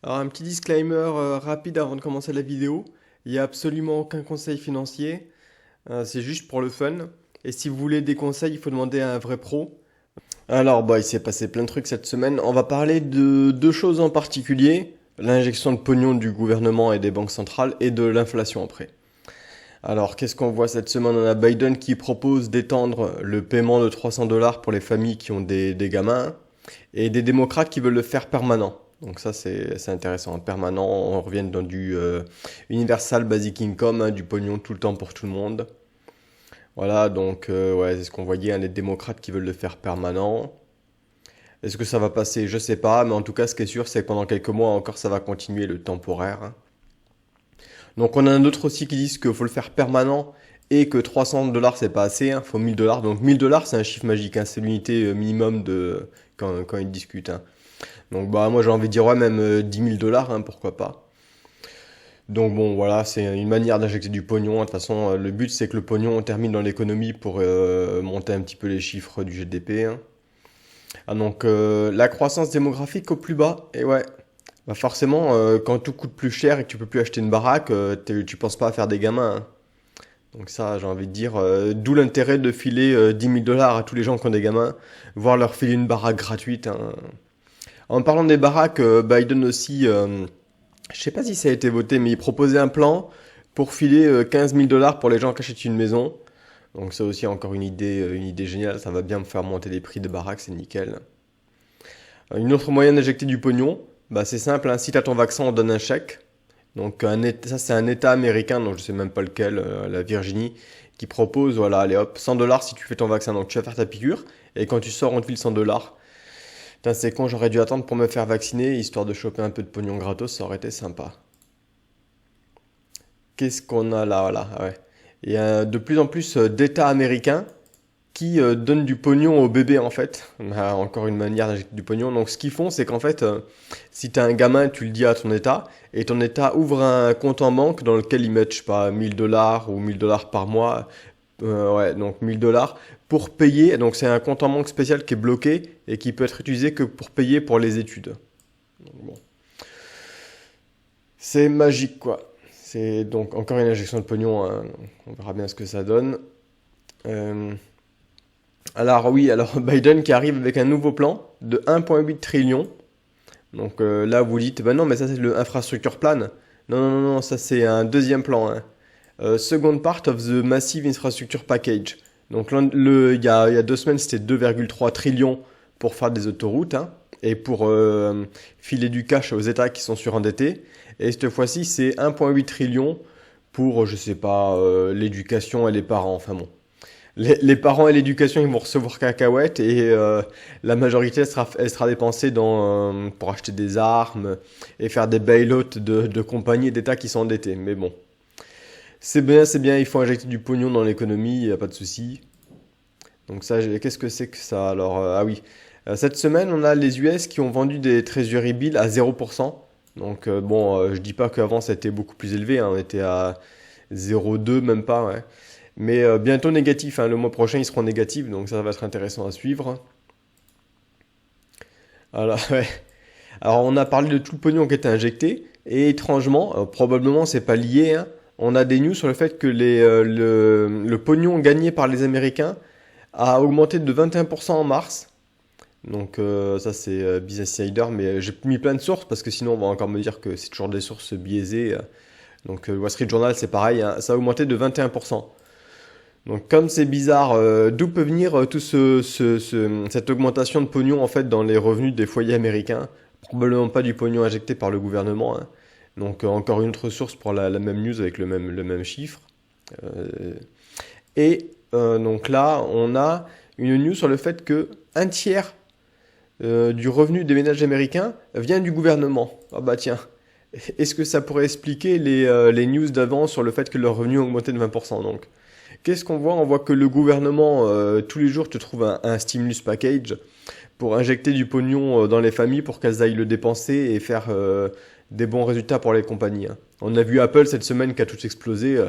Alors un petit disclaimer rapide avant de commencer la vidéo. Il n'y a absolument aucun conseil financier, c'est juste pour le fun. Et si vous voulez des conseils, il faut demander à un vrai pro. Alors il s'est passé plein de trucs cette semaine. On va parler de deux choses en particulier. L'injection de pognon du gouvernement et des banques centrales et de l'inflation après. Alors qu'est-ce qu'on voit cette semaine? On a Biden qui propose d'étendre le paiement de 300 dollars pour les familles qui ont des gamins et des démocrates qui veulent le faire permanent. Donc ça c'est intéressant, permanent, on revient dans du Universal Basic Income, hein, du pognon tout le temps pour tout le monde. Voilà, donc ouais, c'est ce qu'on voyait, hein, les démocrates qui veulent le faire permanent. Est-ce que ça va passer? Je sais pas, mais en tout cas ce qui est sûr c'est que pendant quelques mois encore ça va continuer le temporaire, hein. Donc on a un autre aussi qui disent qu'il faut le faire permanent et que 300 dollars c'est pas assez, hein, faut 1000 dollars. Donc 1000 dollars c'est un chiffre magique, hein, c'est l'unité minimum de quand ils discutent, hein. Donc bah moi j'ai envie de dire ouais même 10 000 dollars, hein, pourquoi pas. Donc bon voilà, c'est une manière d'injecter du pognon. De toute façon, le but c'est que le pognon termine dans l'économie pour monter un petit peu les chiffres du GDP, hein. Ah donc la croissance démographique au plus bas, et ouais. Bah forcément, quand tout coûte plus cher et que tu peux plus acheter une baraque, tu penses pas à faire des gamins, hein. Donc ça, j'ai envie de dire, d'où l'intérêt de filer 10 000 dollars à tous les gens qui ont des gamins, voire leur filer une baraque gratuite, hein. En parlant des baraques, Biden aussi, je sais pas si ça a été voté, mais il proposait un plan pour filer 15 000 dollars pour les gens qui achètent une maison. Donc ça aussi encore une idée géniale, ça va bien me faire monter les prix de baraques, c'est nickel. Une autre moyen d'injecter du pognon, bah c'est simple, hein, si tu as ton vaccin, on donne un chèque. Donc ça c'est un État américain, donc je sais même pas lequel, la Virginie, qui propose, voilà, allez hop, 100 dollars si tu fais ton vaccin, donc tu vas faire ta piqûre, et quand tu sors, on te file 100 dollars. Putain, c'est con, j'aurais dû attendre pour me faire vacciner, histoire de choper un peu de pognon gratos, ça aurait été sympa. Qu'est-ce qu'on a là, voilà, ouais. Il y a de plus en plus d'États américains qui donnent du pognon aux bébés en fait. Bah, encore une manière d'injecter du pognon. Donc ce qu'ils font, c'est qu'en fait, si t'as un gamin, tu le dis à ton État, et ton État ouvre un compte en banque dans lequel ils mettent, je sais pas, 1000 dollars ou 1000 dollars par mois, ouais, donc 1000 dollars, pour payer. Donc c'est un compte en banque spécial qui est bloqué et qui peut être utilisé que pour payer pour les études. Donc, bon. C'est magique quoi. C'est donc encore une injection de pognon, hein. On verra bien ce que ça donne. Euh, Alors oui, alors Biden qui arrive avec un nouveau plan de 1,8 trillion. Donc là, vous dites, bah non, mais ça c'est le infrastructure plan. Non, non, non, non, ça c'est un deuxième plan, hein. Second part of the massive infrastructure package. Donc il y a 2 semaines, c'était 2,3 trillions pour faire des autoroutes, hein, et pour filer du cash aux États qui sont surendettés. Et cette fois-ci, c'est 1,8 trillion pour, je sais pas, l'éducation et les parents. Enfin bon. Les parents et l'éducation, ils vont recevoir cacahuètes et la majorité, elle sera dépensée pour acheter des armes et faire des bailouts de compagnies et d'États qui sont endettés. Mais bon, c'est bien, il faut injecter du pognon dans l'économie, il n'y a pas de souci. Donc ça, qu'est-ce que c'est que ça? Alors, ah oui, cette semaine, on a les US qui ont vendu des Treasury Bills à 0%. Donc bon, je dis pas qu'avant, ça était beaucoup plus élevé, hein, on était à 0,2, même pas, ouais. Mais bientôt négatif, hein, le mois prochain ils seront négatifs, donc ça va être intéressant à suivre. Alors, ouais. Alors on a parlé de tout le pognon qui était injecté, et étrangement, probablement c'est pas lié, hein, on a des news sur le fait que le pognon gagné par les Américains a augmenté de 21% en mars. Donc ça c'est Business Insider, mais j'ai mis plein de sources parce que sinon on va encore me dire que c'est toujours des sources biaisées. Donc Wall Street Journal c'est pareil, hein, ça a augmenté de 21%. Donc comme c'est bizarre, d'où peut venir tout cette augmentation de pognon en fait dans les revenus des foyers américains? Probablement pas du pognon injecté par le gouvernement, hein. Donc encore une autre source pour la même news avec le même chiffre. Euh, et donc là, on a une news sur le fait que un tiers du revenu des ménages américains vient du gouvernement. Ah bah tiens, est-ce que ça pourrait expliquer les news d'avant sur le fait que leur revenu a augmenté de 20%? Donc qu'est-ce qu'on voit? On voit que le gouvernement, tous les jours, te trouve un stimulus package pour injecter du pognon dans les familles pour qu'elles aillent le dépenser et faire des bons résultats pour les compagnies, hein. On a vu Apple cette semaine qui a tout explosé.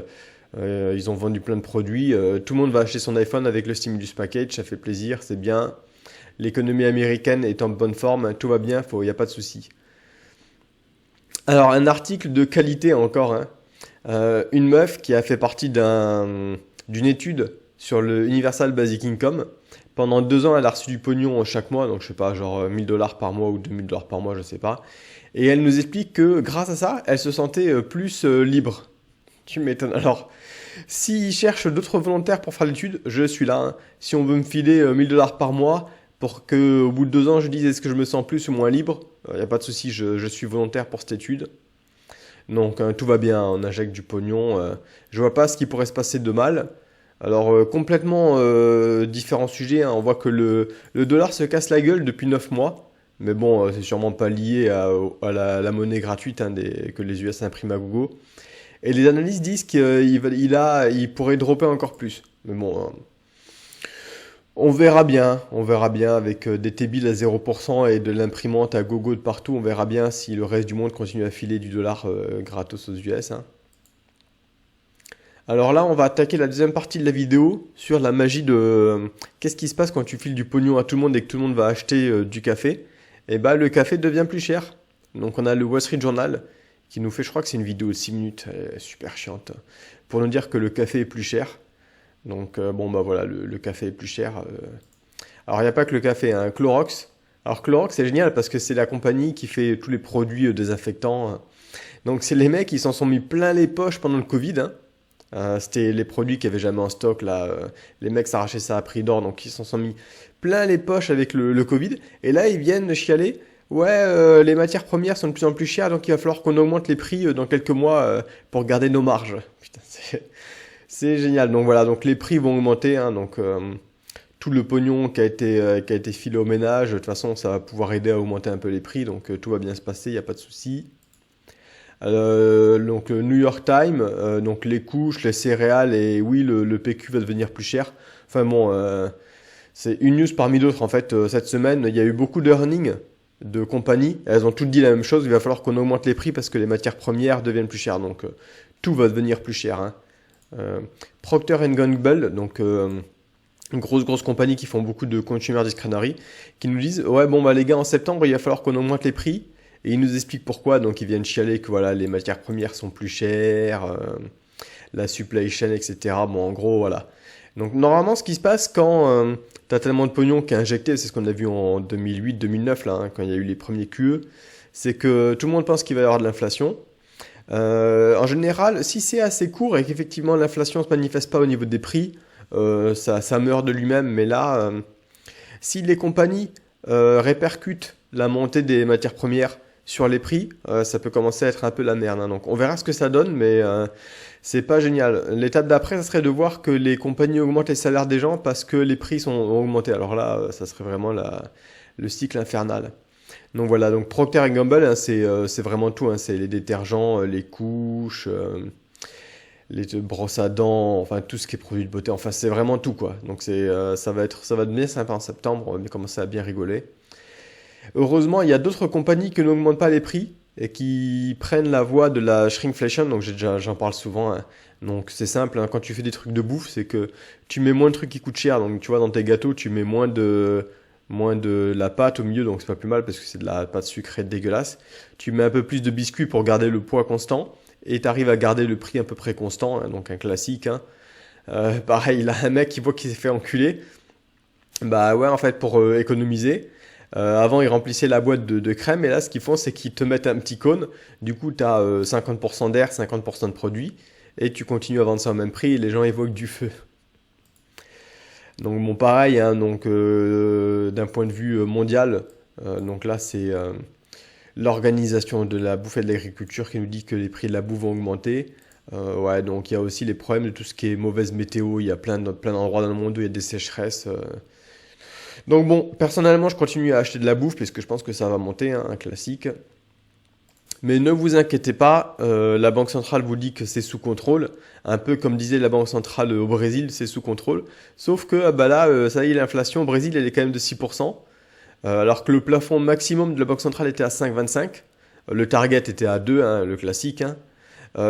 Ils ont vendu plein de produits. Tout le monde va acheter son iPhone avec le stimulus package. Ça fait plaisir, c'est bien. L'économie américaine est en bonne forme. Tout va bien, il n'y a pas de souci. Alors, un article de qualité encore, hein. Une meuf qui a fait partie d'une étude sur le Universal Basic Income. Pendant 2 ans, elle a reçu du pognon chaque mois, donc je sais pas, genre 1000 $ par mois ou 2000 $ par mois, je sais pas. Et elle nous explique que grâce à ça, elle se sentait plus libre. Tu m'étonnes. Alors, s'ils cherchent d'autres volontaires pour faire l'étude, je suis là, hein. Si on veut me filer 1000 $ par mois pour que au bout de 2 ans, je dise est-ce que je me sens plus ou moins libre, il n'y a pas de souci, je suis volontaire pour cette étude. Donc tout va bien, on injecte du pognon. Je vois pas ce qui pourrait se passer de mal. Alors complètement différent sujet, hein. On voit que le dollar se casse la gueule depuis 9 mois. Mais bon, c'est sûrement pas lié à la monnaie gratuite, hein, que les US impriment à gogo. Et les analystes disent qu'il pourrait dropper encore plus. Mais bon, on verra bien avec des T-bills à 0% et de l'imprimante à gogo de partout, on verra bien si le reste du monde continue à filer du dollar gratos aux US, hein. Alors là, on va attaquer la deuxième partie de la vidéo sur la magie de qu'est-ce qui se passe quand tu files du pognon à tout le monde et que tout le monde va acheter du café. Et bah le café devient plus cher. Donc on a le Wall Street Journal qui nous fait, je crois que c'est une vidéo de 6 minutes, elle est super chiante, pour nous dire que le café est plus cher. Donc bon bah voilà, le café est plus cher. Alors il n'y a pas que le café, hein, Clorox. Alors Clorox c'est génial parce que c'est la compagnie qui fait tous les produits désinfectants, hein. Donc c'est les mecs qui s'en sont mis plein les poches pendant le Covid, hein. C'était les produits qu'il n'y avait jamais en stock là. Les mecs s'arrachaient ça à prix d'or, donc ils s'en sont mis plein les poches avec le Covid. Et là ils viennent chialer. Ouais, les matières premières sont de plus en plus chères, donc il va falloir qu'on augmente les prix dans quelques mois pour garder nos marges. Putain, c'est génial. Donc voilà, donc les prix vont augmenter, hein, donc tout le pognon qui a été filé au ménage, de toute façon, ça va pouvoir aider à augmenter un peu les prix, donc tout va bien se passer, il n'y a pas de souci. Donc le New York Times, donc les couches, les céréales et oui, le PQ va devenir plus cher. Enfin bon, c'est une news parmi d'autres en fait. Cette semaine, il y a eu beaucoup d'earnings de compagnies. Elles ont toutes dit la même chose. Il va falloir qu'on augmente les prix parce que les matières premières deviennent plus chères. Donc tout va devenir plus cher, hein. Procter Gamble, donc une grosse compagnie qui font beaucoup de consumer discretionary, qui nous disent ouais bon bah les gars en septembre il va falloir qu'on augmente les prix. Et ils nous expliquent pourquoi, donc ils viennent chialer que voilà, les matières premières sont plus chères, la supply chain, etc. Bon, en gros, voilà. Donc normalement, ce qui se passe quand tu as tellement de pognon qui est injecté, c'est ce qu'on a vu en 2008-2009, là, hein, quand il y a eu les premiers QE, c'est que tout le monde pense qu'il va y avoir de l'inflation. En général, si c'est assez court et qu'effectivement l'inflation ne se manifeste pas au niveau des prix, ça meurt de lui-même. Mais là, si les compagnies répercutent la montée des matières premières sur les prix, ça peut commencer à être un peu la merde, hein. Donc on verra ce que ça donne, mais c'est pas génial. L'étape d'après, ça serait de voir que les compagnies augmentent les salaires des gens parce que les prix ont augmenté. Alors là, ça serait vraiment le cycle infernal. Donc voilà, donc Procter Gamble, hein, c'est vraiment tout, hein. C'est les détergents, les couches, les brosses à dents, enfin tout ce qui est produit de beauté. Enfin c'est vraiment tout quoi. Donc ça va devenir sympa en septembre. On va commencer à bien rigoler. Heureusement, il y a d'autres compagnies qui n'augmentent pas les prix et qui prennent la voie de la shrinkflation. Donc j'en parle souvent, hein. Donc c'est simple, hein, quand tu fais des trucs de bouffe, c'est que tu mets moins de trucs qui coûtent cher. Donc tu vois, dans tes gâteaux, tu mets moins de la pâte au milieu, donc c'est pas plus mal parce que c'est de la pâte sucrée dégueulasse. Tu mets un peu plus de biscuits pour garder le poids constant et tu arrives à garder le prix à peu près constant, hein, donc un classique, hein. Pareil, là, un mec qui voit qu'il s'est fait enculer. Bah ouais, en fait, pour économiser. Avant, ils remplissaient la boîte de crème, et là, ce qu'ils font, c'est qu'ils te mettent un petit cône. Du coup, tu as 50% d'air, 50% de produit, et tu continues à vendre ça au même prix, et les gens évoquent du feu. Donc, bon, pareil, hein, donc, d'un point de vue mondial, donc là, c'est l'organisation de la bouffe et de l'agriculture qui nous dit que les prix de la bouffe vont augmenter. Ouais, donc il y a aussi les problèmes de tout ce qui est mauvaise météo. Il y a plein d'endroits dans le monde où il y a des sécheresses. Donc bon, personnellement, je continue à acheter de la bouffe parce que je pense que ça va monter, hein, un classique. Mais ne vous inquiétez pas, la Banque centrale vous dit que c'est sous contrôle. Un peu comme disait la Banque centrale au Brésil, c'est sous contrôle. Sauf que bah là, ça y est, l'inflation au Brésil, elle est quand même de 6%. Alors que le plafond maximum de la Banque centrale était à 5,25. Le target était à 2, hein, le classique, hein.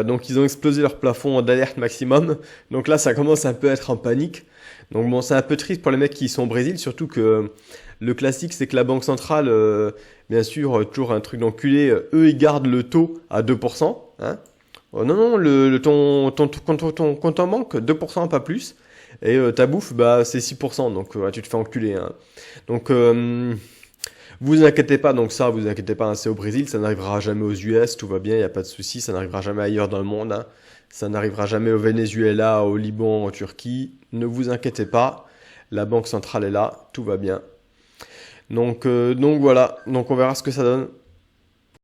Donc ils ont explosé leur plafond d'alerte maximum. Donc là, ça commence un peu à être en panique. Donc bon, c'est un peu triste pour les mecs qui sont au Brésil, surtout que Le classique, c'est que la banque centrale, bien sûr, toujours un truc d'enculé, eux, ils gardent le taux à 2%. Hein. Oh, non, non, ton compte en banque, 2%, pas plus. Et ta bouffe, bah, c'est 6%. Donc, tu te fais enculer. Hein. Donc, vous inquiétez pas, donc ça, vous inquiétez pas, hein, c'est au Brésil, ça n'arrivera jamais aux US, tout va bien, il n'y a pas de souci, ça n'arrivera jamais ailleurs dans le monde, hein. Ça n'arrivera jamais au Venezuela, au Liban, en Turquie. Ne vous inquiétez pas, la banque centrale est là, tout va bien. Donc voilà, donc on verra ce que ça donne.